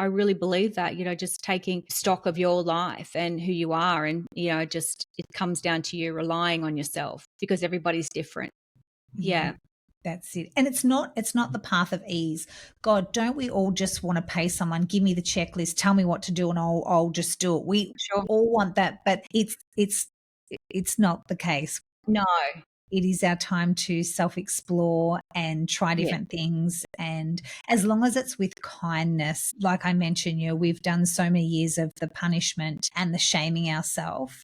A: really believe that, just taking stock of your life and who you are, and, just it comes down to you relying on yourself, because everybody's different.
B: Yeah.
A: Yeah.
B: That's it. And it's not the path of ease. God, don't we all just want to pay someone, give me the checklist, tell me what to do and I'll just do it. We
A: Sure.
B: all want that, but it's not the case.
A: No.
B: It is our time to self-explore and try
A: Yeah.
B: different things. And as long as it's with kindness, like I mentioned, we've done so many years of the punishment and the shaming ourselves,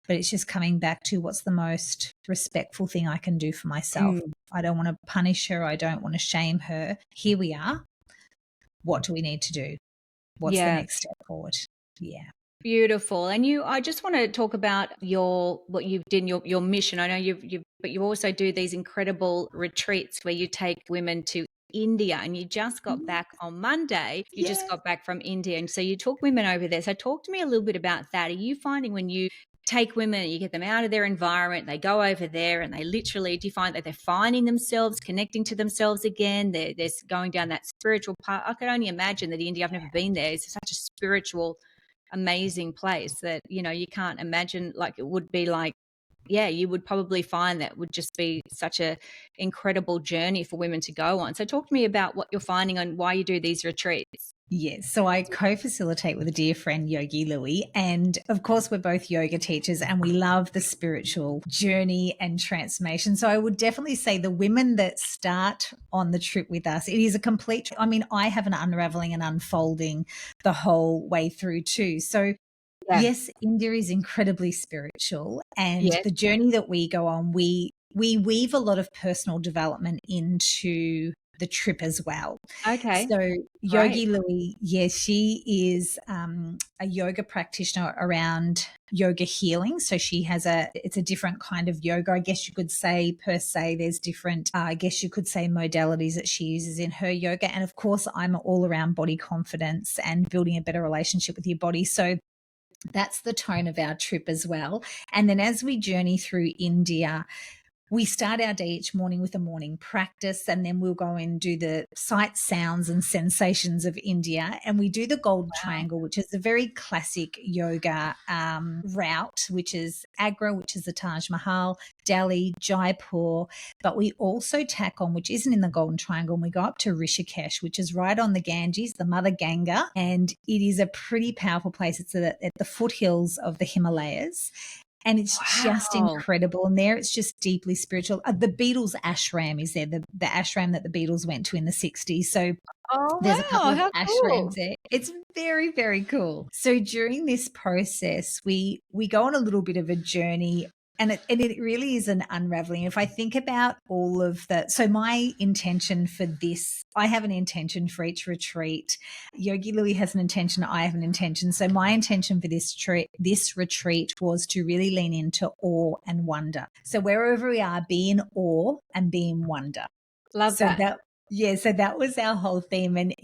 B: but it's just coming back to what's the most respectful thing I can do for myself.
A: Mm.
B: I don't want to punish her. I don't want to shame her. Here we are. What do we need to do? What's the
A: Yeah.
B: next step forward? Yeah.
A: Beautiful. And I just want to talk about what you've done, your mission. I know but you also do these incredible retreats where you take women to India, and you just got back on Monday. You just
B: Yeah.
A: got back from India. And so you took women over there. So talk to me a little bit about that. Are you finding when you take women and you get them out of their environment, they go over there and they literally, do you find that they're finding themselves, connecting to themselves again? They're going down that spiritual path. I can only imagine that India, I've never been there, it's such a spiritual, amazing place that you can't imagine, like it would be like, yeah, you would probably find that would just be such a incredible journey for women to go on. So talk to me about what you're finding and why you do these retreats.
B: Yes. So I co-facilitate with a dear friend, Yogi Louie. And of course, we're both yoga teachers and we love the spiritual journey and transformation. So I would definitely say the women that start on the trip with us, it is a complete, I mean, I have an unraveling and unfolding the whole way through too. So
A: Yeah.
B: yes, India is incredibly spiritual, and
A: Yes.
B: the journey that we go on, we weave a lot of personal development into the trip as well.
A: Okay.
B: So
A: Great.
B: Yogi Louie, yes, she is a yoga practitioner around yoga healing. So she has it's a different kind of yoga, I guess you could say, per se. There's different, I guess you could say, modalities that she uses in her yoga. And of course, I'm all around body confidence and building a better relationship with your body. So that's the tone of our trip as well. And then as we journey through India, we start our day each morning with a morning practice, and then we'll go and do the sights, sounds, and sensations of India. And we do the gold triangle, which is a very classic yoga route, which is Agra, which is the Taj Mahal, Delhi, Jaipur. But we also tack on, which isn't in the golden triangle, and we go up to Rishikesh, which is right on the Ganges, the Mother Ganga. And it is a pretty powerful place. It's at the foothills of the Himalayas. And it's just incredible. And there it's just deeply spiritual. The Beatles ashram is there, the ashram that the Beatles went to in the 60s. So there's a couple
A: Wow,
B: of
A: how cool.
B: ashrams there. It's very, very cool. So during this process, we go on a little bit of a journey. And it really is an unraveling. If I think about all of that, so my intention for this, I have an intention for each retreat. Yogi Louie has an intention. I have an intention. So my intention for this retreat was to really lean into awe and wonder. So wherever we are, be in awe and be in wonder.
A: Love that.
B: So that was our whole theme. And,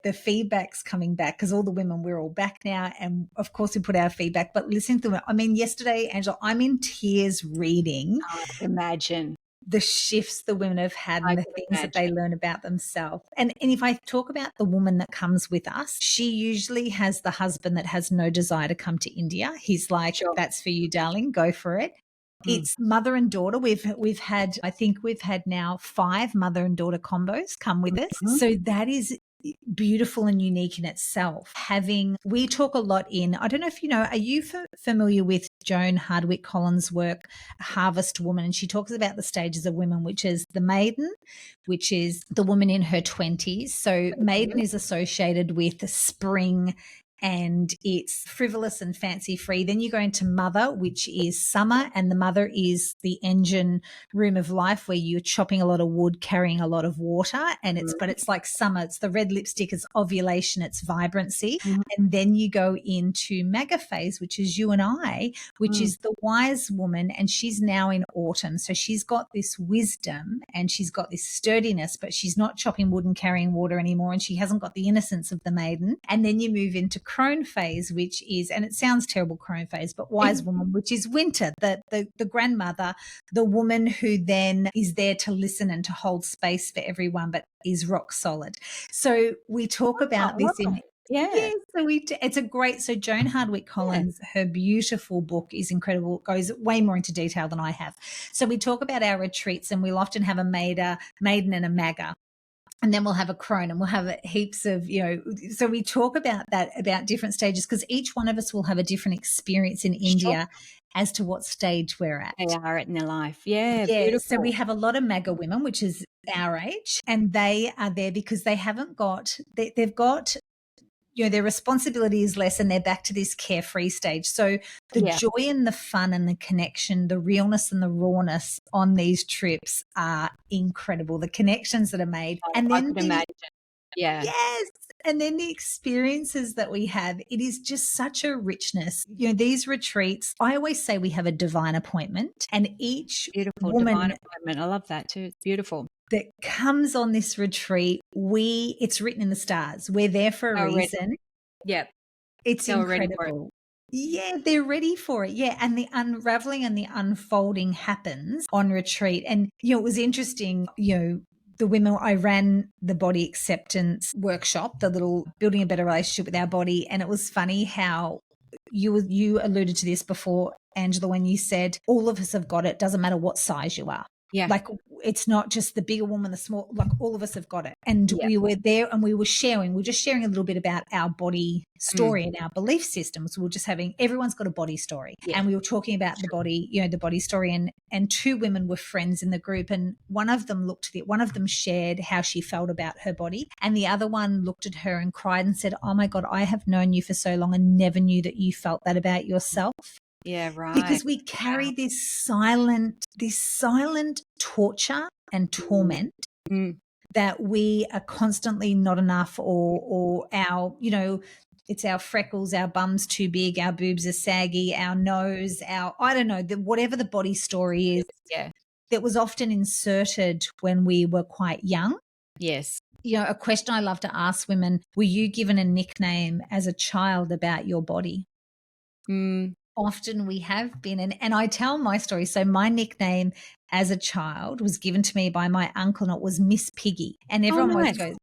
B: the feedback's coming back because all the women, we're all back now. And of course we put our feedback, but listening to it, I mean, yesterday, Angela, I'm in tears reading
A: I can imagine.
B: the shifts the women have had
A: I
B: and the
A: can
B: things that they learn about themselves. And if I talk about the woman that comes with us, she usually has the husband that has no desire to come to India. He's like,
A: Sure.
B: That's for you, darling. Go for it. It's mother and daughter. We've had, I think we've had now 5 mother and daughter combos come with us. So that is beautiful and unique in itself. We talk a lot I don't know if you know, are you familiar with Joan Hardwick Collins' work, Harvest Woman? And she talks about the stages of women, which is the maiden, which is the woman in her 20s. So maiden is associated with spring and it's frivolous and fancy free. Then you go into mother, which is summer, and the mother is the engine room of life where you're chopping a lot of wood, carrying a lot of water, and it's like summer. It's the red lipstick, it's ovulation, it's vibrancy. And then you go into maga phase, which is you and I, which is the wise woman, and she's now in autumn. So she's got this wisdom and she's got this sturdiness, but she's not chopping wood and carrying water anymore, and she hasn't got the innocence of the maiden. And then you move into crone phase, which is, and it sounds terrible, crone phase, but wise woman, which is winter, the grandmother, the woman who then is there to listen and to hold space for everyone, but is rock solid. So we talk about this in it's a great, so Joan Hardwick Collins, her beautiful book is incredible. It goes way more into detail than I have. So we talk about our retreats, and we'll often have a maiden and a maga. And then we'll have a crone, and we'll have heaps of, so we talk about that, about different stages, because each one of us will have a different experience in India as to what stage we're at.
A: They are in their life. Yeah,
B: Yeah.
A: beautiful.
B: So we have a lot of maga women, which is our age, and they are there because they haven't got, they've got, their responsibility is less, and they're back to this carefree stage. So the joy and the fun and the connection, the realness and the rawness on these trips are incredible. The connections that are made. And then
A: I could imagine. Yeah.
B: Yes. And then the experiences that we have, it is just such a richness. These retreats, I always say we have a divine appointment, and each
A: Beautiful
B: woman
A: divine appointment. I love that too. It's beautiful.
B: that comes on this retreat, it's written in the stars. We're there for a reason.
A: Yep.
B: It's incredible. Yeah, they're ready for it. Yeah. And the unraveling and the unfolding happens on retreat. And, it was interesting, the women, I ran the body acceptance workshop, the little building a better relationship with our body. And it was funny how you alluded to this before, Angela, when you said all of us have got it. Doesn't matter what size you are.
A: Yeah.
B: Like, it's not just the bigger woman, the small, like all of us have got it. And we were there and we were just sharing a little bit about our body story and our belief systems. We were just everyone's got a body story. Yeah. And we were talking about the body, the body story, and 2 women were friends in the group, and one of them shared how she felt about her body, and the other one looked at her and cried and said, "Oh my God, I have known you for so long and never knew that you felt that about yourself."
A: Yeah, right.
B: Because we carry this silent torture and torment that we are constantly not enough, or our, it's our freckles, our bum's too big, our boobs are saggy, our nose, our, I don't know, whatever the body story is
A: Yeah.
B: that was often inserted when we were quite young.
A: Yes.
B: A question I love to ask women: were you given a nickname as a child about your body?
A: Mm.
B: Often we have been, and I tell my story. So my nickname as a child was given to me by my uncle, and it was Miss Piggy. And
A: Oh,
B: everyone always
A: nice.
B: goes,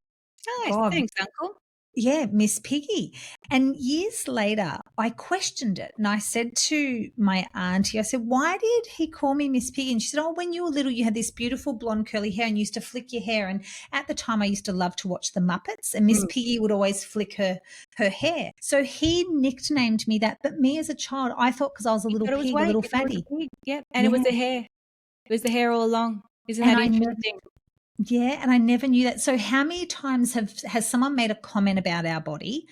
A: Nice.
B: "Oh,
A: Thanks, uncle.
B: yeah, Miss Piggy." And years later, I questioned it, and I said to my auntie, I said, "Why did he call me Miss Piggy?" And she said, "Oh, when you were little, you had this beautiful blonde curly hair and you used to flick your hair. And at the time, I used to love to watch the Muppets, and Miss
A: Mm.
B: Piggy would always flick her hair." So he nicknamed me that. But me as a child, I thought, because I was a
A: You
B: little
A: thought it was
B: pig, a
A: weight.
B: little
A: You thought it was
B: fatty.
A: a pig. Yep. And it was
B: Yeah.
A: the hair. It was the hair all along. Isn't
B: And
A: that
B: I never,
A: interesting?
B: yeah, and I never knew that. So how many times has someone made a comment about our body,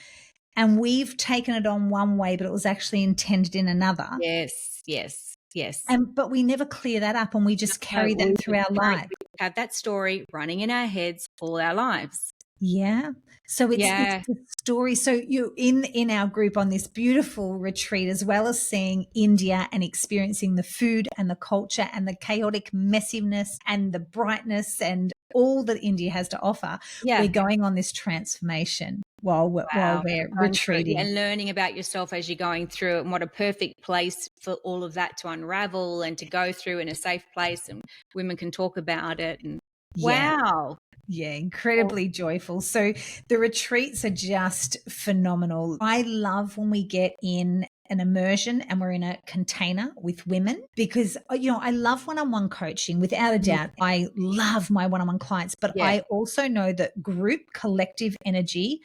B: and we've taken it on one way, but it was actually intended in another?
A: Yes. Yes. Yes.
B: But we never clear that up, and we just
A: No,
B: carry that through our life.
A: we have that story running in our heads all our lives.
B: Yeah. So it's
A: Yeah.
B: the story. So you in our group on this beautiful retreat, as well as seeing India and experiencing the food and the culture and the chaotic messiness and the brightness and all that India has to offer, we're
A: Yeah.
B: going on this transformation while
A: Wow.
B: we're
A: Going through it, yeah,
B: retreating.
A: and learning about yourself as you're going through it, and what a perfect place for all of that to unravel and to go through in a safe place, and women can talk about it. And
B: Yeah.
A: wow.
B: Yeah, incredibly joyful. So the retreats are just phenomenal. I love when we get in an immersion and we're in a container with women, because I love one-on-one coaching, without a
A: Mm.
B: doubt. I love my one-on-one clients, but
A: Yeah.
B: I also know that group collective energy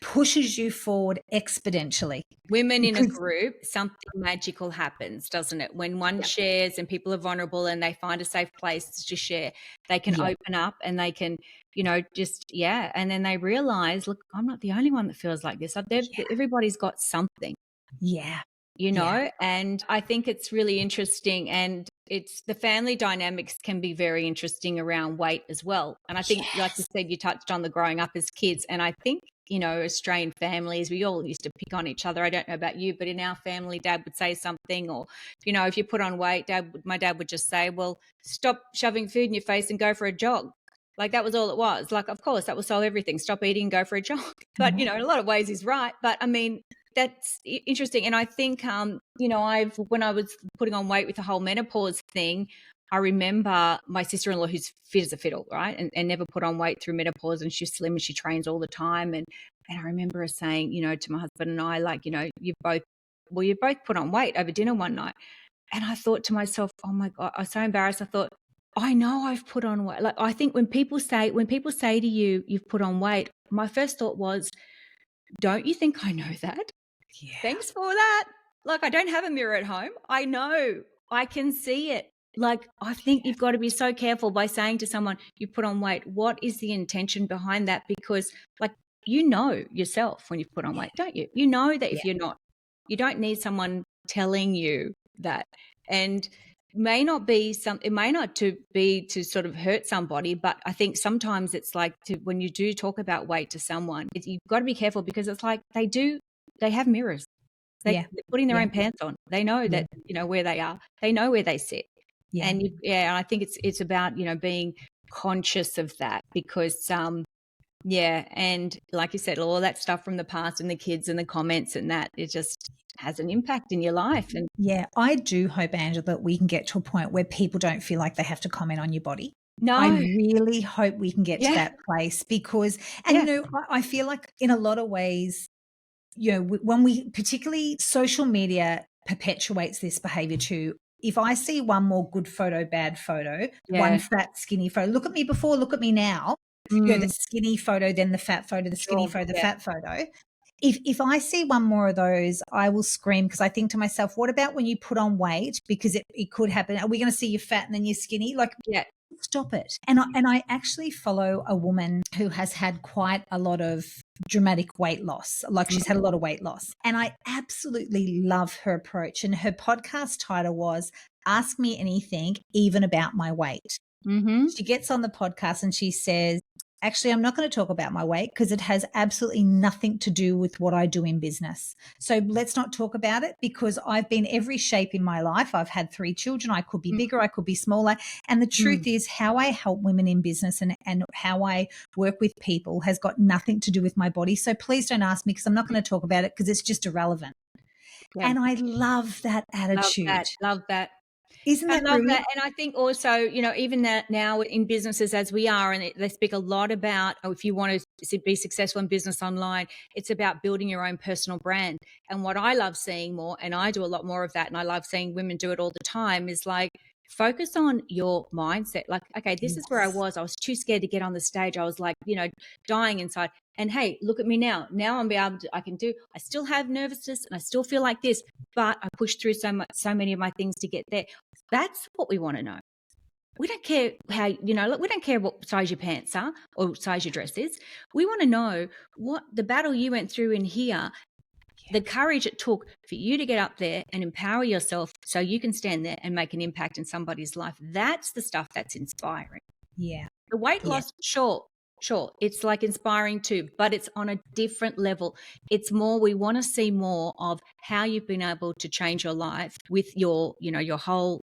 B: pushes you forward exponentially,
A: Women in a
B: because
A: group, something magical happens, doesn't it? When one
B: yeah,
A: shares and people are vulnerable and they find a safe place to share, they can
B: yeah,
A: open up and they can, just, yeah. And then they realize, look, I'm not the only one that feels like this. Everybody's got something,
B: yeah, yeah,
A: and I think it's really interesting. And it's the family dynamics can be very interesting around weight as well. And I think, like you
B: yes,
A: said, you touched on the growing up as kids. And I think, Australian families, we all used to pick on each other. I don't know about you, but in our family, dad would say something, or, if you put on weight, my dad would just say, well, stop shoving food in your face and go for a jog. Like, that was all it was. Like, of course, that will solve everything. Stop eating and go for a jog. But,
B: yeah,
A: in a lot of ways he's right. But I mean, that's interesting. And I think, when I was putting on weight with the whole menopause thing, I remember my sister-in-law, who's fit as a fiddle, right? And never put on weight through menopause, and she's slim and she trains all the time. And I remember her saying, to my husband and I, like, you both put on weight over dinner one night. And I thought to myself, oh my God, I was so embarrassed. I thought, I know I've put on weight. Like, I think when people say to you, you've put on weight, my first thought was, don't you think I know that?
B: yeah,
A: Thanks for that. Like, I don't have a mirror at home. I know. I can see it. Like, I think you've got to be so careful by saying to someone, you put on weight, what is the intention behind that? Because, like, yourself when you've put on weight, don't you? You know that
B: yeah,
A: if you're not, you don't need someone telling you that. And it may not to be to sort of hurt somebody, but I think sometimes it's like, when you do talk about weight to someone, you've got to be careful, because it's like they have mirrors.
B: yeah,
A: They're putting their
B: yeah,
A: own pants on. They know
B: yeah,
A: that, where they are. They know where they sit.
B: yeah.
A: And I think it's about, being conscious of that, because, yeah. And like you said, all that stuff from the past and the kids and the comments and that, it just has an impact in your life. And
B: Yeah, I do hope, Angela, that we can get to a point where people don't feel like they have to comment on your body. I
A: no,
B: really hope we can get to
A: yeah,
B: that place, because, and
A: yeah,
B: I feel like in a lot of ways, when we, particularly social media perpetuates this behavior too. If I see one more good photo, bad photo, one
A: yeah.
B: fat, skinny photo, look at me before, look at me now, the
A: Mm,
B: skinny photo, then the fat photo, the skinny
A: sure.
B: photo, the
A: Yeah,
B: fat photo. If I see one more of those, I will scream, because I think to myself, what about when you put on weight? Because it could happen. Are we going to see you fat and then you're skinny? Like,
A: yeah.
B: stop it. And I actually follow a woman who has had quite a lot of dramatic weight loss. Like, she's had a lot of weight loss. And I absolutely love her approach. And her podcast title was Ask Me Anything, Even About My Weight.
A: Mm-hmm.
B: She gets on the podcast and she says, actually, I'm not going to talk about my weight because it has absolutely nothing to do with what I do in business. So let's not talk about it because I've been every shape in my life. I've had 3 children. I could be bigger, I could be smaller. And the truth is, how I help women in business and how I work with people has got nothing to do with my body. So please don't ask me because I'm not going to talk about it because it's just irrelevant.
A: Yeah.
B: And I love that
A: Love
B: attitude.
A: that. Love that.
B: Isn't
A: I
B: that
A: love that,
B: brilliant?
A: and I think also, even that now in businesses as we are, and they speak a lot about, oh, if you want to be successful in business online, it's about building your own personal brand. And what I love seeing more, and I do a lot more of that, and I love seeing women do it all the time, is like focus on your mindset. Like, okay, this is where I
B: Yes.
A: was. I was too scared to get on the stage. I was like, dying inside. And hey, look at me now. Now I still have nervousness and I still feel like this, but I pushed through so many of my things to get there. That's what we want to know. We don't care how, look, we don't care what size your pants are or size your dress is. We want to know what the battle you went through in here, the courage it took for you to get up there and empower yourself so you can stand there and make an impact in somebody's life. That's the stuff that's inspiring.
B: Yeah.
A: The weight
B: Yeah.
A: loss, sure, it's like inspiring too, but it's on a different level. It's more, we want to see more of how you've been able to change your life with your whole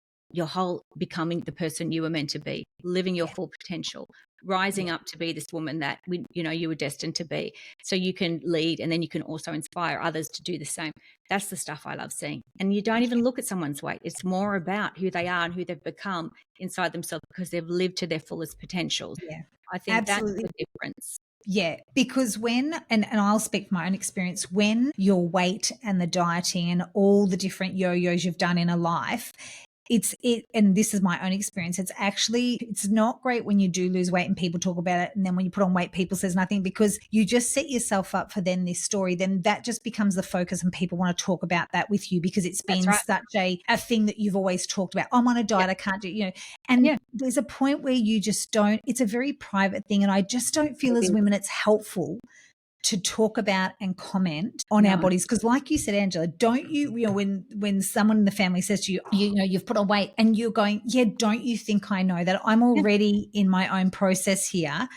A: becoming the person you were meant to be, living your
B: Yeah.
A: full potential, rising
B: Yeah.
A: up to be this woman that you were destined to be, so you can lead and then you can also inspire others to do the same. That's the stuff I love seeing. And you don't even look at someone's weight. It's more about who they are and who they've become inside themselves because they've lived to their fullest potentials.
B: Yeah.
A: I think that's
B: Absolutely.
A: the difference.
B: Yeah, because and I'll speak from my own experience, when your weight and the dieting and all the different yo-yos you've done in a life, and this is my own experience, it's not great when you do lose weight and people talk about it, and then when you put on weight people says nothing, because you just set yourself up for then this story, then that just becomes the focus and people want to talk about that with you because it's
A: That's
B: been
A: right.
B: such a thing that you've always talked about. I'm on a
A: Yeah.
B: diet, I can't do. And
A: Yeah.
B: there's a point where you just don't, it's a very private thing, and I just don't feel
A: It
B: as
A: is.
B: women it's helpful to talk about and comment on our
A: No.
B: bodies. Because like you said, Angela, don't you, when someone in the family says to you, you've put on weight, and you're going, yeah, don't you think I know that I'm
A: Yeah.
B: already in my own process here?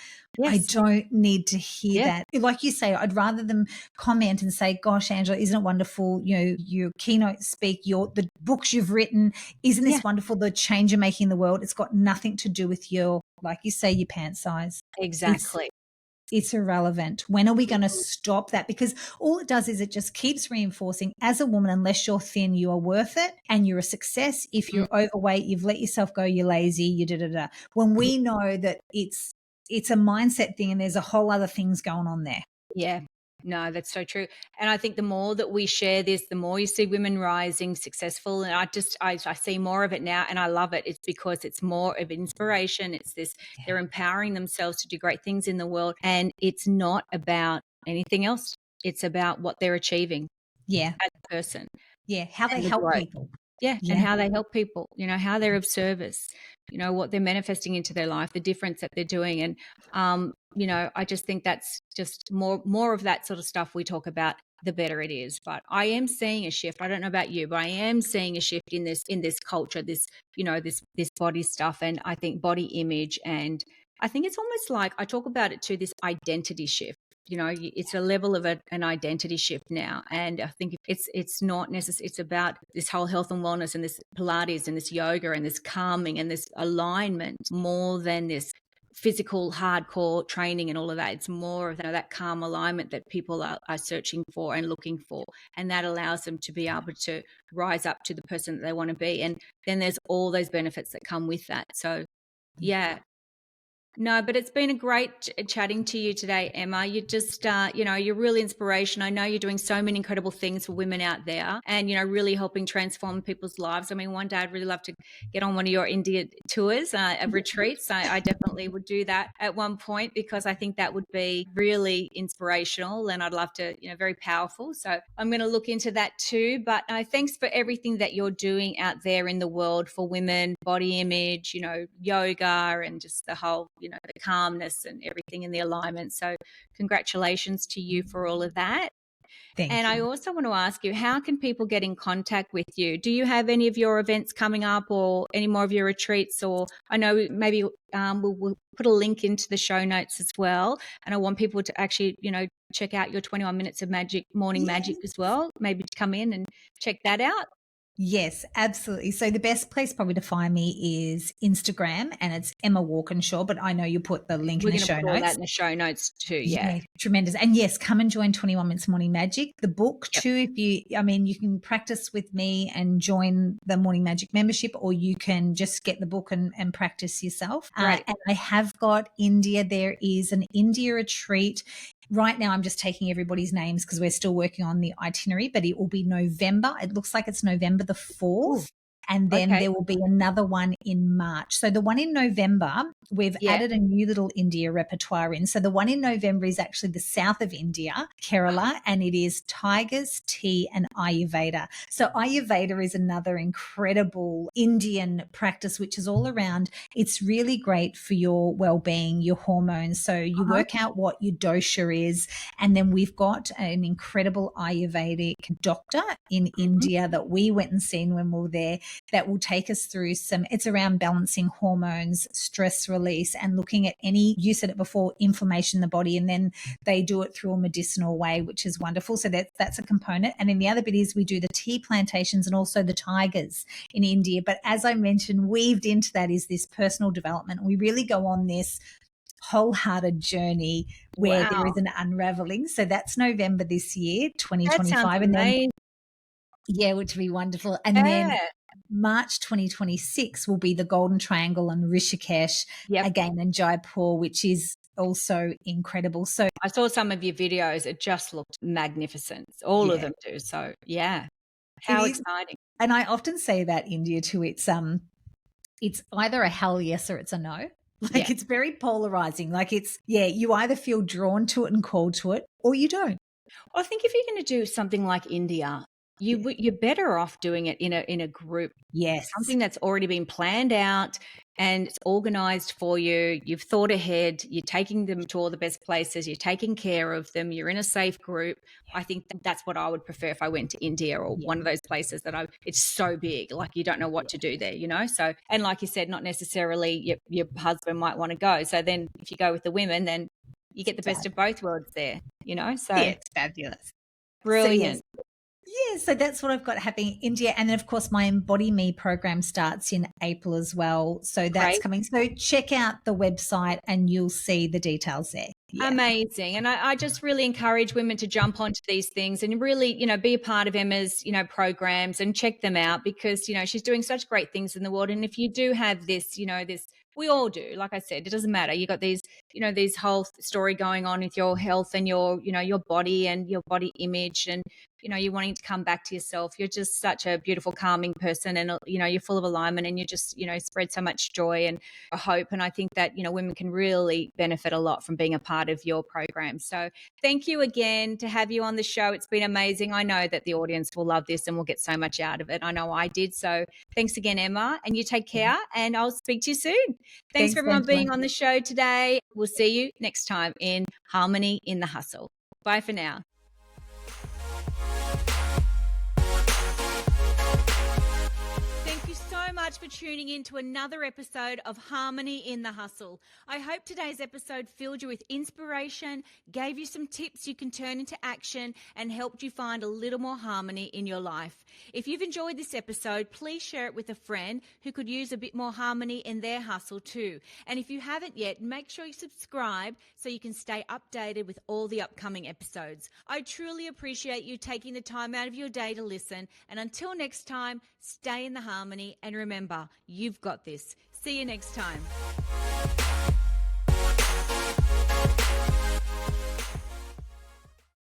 B: I
A: Yes.
B: don't need to hear
A: Yeah.
B: that. Like you say, I'd rather them comment and say, gosh, Angela, isn't it wonderful? Your keynote speak, the books you've written, isn't
A: Yeah.
B: this wonderful? The change you're making in the world. It's got nothing to do with like you say, your pant size. It's
A: Exactly.
B: it's irrelevant. When are we going to stop that? Because all it does is it just keeps reinforcing, as a woman, unless you're thin, you are worth it and you're a success. If
A: Mm.
B: you're overweight, you've let yourself go, you're lazy, you da da da. When we know that it's a mindset thing and there's a whole other things going on there.
A: Yeah. No, that's so true. And I think the more that we share this, the more you see women rising successful. And I see more of it now and I love it. It's because it's more of inspiration. It's this, they're empowering themselves to do great things in the world. And it's not about anything else. It's about what they're achieving
B: Yeah.
A: as a person
B: Yeah. How they
A: and the
B: help
A: growth.
B: people.
A: Yeah, and
B: Yeah.
A: how they help people, how they're of service, what they're manifesting into their life, the difference that they're doing. And, I just think that's just more of that sort of stuff we talk about, the better it is. But I am seeing a shift. I don't know about you, but I am seeing a shift in this culture, this body stuff. And I think body image, and I think it's almost like I talk about it too, this identity shift. It's a level of an identity shift now, and I think it's not necessary. It's about this whole health and wellness and this Pilates and this yoga and this calming and this alignment, more than this physical hardcore training and all of that. It's more of that calm alignment that people are searching for and looking for, and that allows them to be able to rise up to the person that they want to be. And then there's all those benefits that come with that. So yeah. No, but it's been a great chatting to you today, Emma. You just, you're really inspiration. I know you're doing so many incredible things for women out there and, really helping transform people's lives. I mean, one day I'd really love to get on one of your India tours of retreats. I definitely would do that at one point because I think that would be really inspirational and I'd love to, very powerful. So I'm going to look into that too. But thanks for everything that you're doing out there in the world for women, body image, yoga and just the whole, the calmness and everything in the alignment. So congratulations to you for all of that.
B: Thank
A: And I
B: you.
A: also want to ask you, how can people get in contact with you? Do you have any of your events coming up or any more of your retreats? Or I know maybe we'll put a link into the show notes as well. And I want people to actually, check out your 21 minutes of magic, morning magic as well. Maybe to come in and check that out.
B: Yes, absolutely. So the best place probably to find me is Instagram, and it's Emma Walkinshaw, but I know you put the link in
A: We're
B: the
A: going to
B: show
A: put all that
B: notes.
A: in the show notes too. Yeah.
B: Yeah, tremendous. And yes, come and join 21 Minutes Morning Magic. The book
A: Yep.
B: too, you can practice with me and join the Morning Magic membership, or you can just get the book and practice yourself.
A: Great.
B: And I have got India. There is an India retreat. Right now, I'm just taking everybody's names because we're still working on the itinerary, but it will be November. It looks like it's November the 4th.
A: Ooh,
B: And then
A: okay.
B: there will be another one in March. So the one in November, we've
A: Yeah.
B: added a new little India repertoire in. So the one in November is actually the south of India, Kerala, and it is tigers, tea, and Ayurveda. So Ayurveda is another incredible Indian practice, which is all around. It's really great for your well-being, your hormones. So you
A: Uh-huh.
B: work out what your dosha is, and then we've got an incredible Ayurvedic doctor in India that we went and seen when we were there, that will take us through it's around balancing hormones, stress release, and looking at you said it before, inflammation in the body. And then they do it through a medicinal way, which is wonderful. So that's a component. And then the other bit is we do the tea plantations and also the tigers in India. But as I mentioned, weaved into that is this personal development. We really go on this wholehearted journey where there
A: Wow.
B: is an unraveling. So that's November this year,
A: That sounds
B: 2025. And then,
A: amazing.
B: yeah, which will be wonderful. And then
A: Yeah.
B: March 2026 will be the Golden Triangle and Rishikesh
A: Yep.
B: again, and Jaipur, which is also incredible. So
A: I saw some of your videos. It just looked magnificent. All of
B: yeah,
A: them do. So yeah.
B: it
A: How
B: is.
A: exciting.
B: And I often say that India too, it's either a hell yes or it's a no.
A: Yeah.
B: Like it's very polarizing. Like you either feel drawn to it and called to it or you don't.
A: Well, I think if you're going to do something like India, you're better off doing it in a group,
B: Yes.
A: something that's already been planned out and it's organized for you. You've thought ahead. You're taking them to all the best places. You're taking care of them. You're in a safe group. I think that's what I would prefer if I went to India or one of those places it's so big, like you don't know what to do there, So, and like you said, not necessarily your husband might want to go. So then if you go with the women, then you get the best of both worlds there, So
B: Yeah, it's fabulous.
A: brilliant.
B: So yeah, so that's what I've got happening in India. And then, of course, my Embody Me program starts in April as well. So that's
A: Great.
B: coming. So check out the website and you'll see the details there. Yeah.
A: Amazing. And I just really encourage women to jump onto these things and really, be a part of Emma's, programs and check them out because, she's doing such great things in the world. And if you do have this, we all do, like I said, it doesn't matter. You got these, these whole story going on with your health and your body and your body image and, you're wanting to come back to yourself. You're just such a beautiful, calming person and, you're full of alignment and you just, spread so much joy and hope. And I think that, women can really benefit a lot from being a part of your program. So thank you again to have you on the show. It's been amazing. I know that the audience will love this and will get so much out of it. I know I did. So thanks again, Emma, and you take care and I'll speak to you soon. Thanks for everyone being on the show today. We'll see you next time in Harmony in the Hustle. Bye for now. Thank you so much for tuning in to another episode of Harmony in the Hustle. I hope today's episode filled you with inspiration, gave you some tips you can turn into action, and helped you find a little more harmony in your life. If you've enjoyed this episode, please share it with a friend who could use a bit more harmony in their hustle too. And if you haven't yet, make sure you subscribe so you can stay updated with all the upcoming episodes. I truly appreciate you taking the time out of your day to listen. And until next time, stay in the harmony and remember, you've got this. See you next time.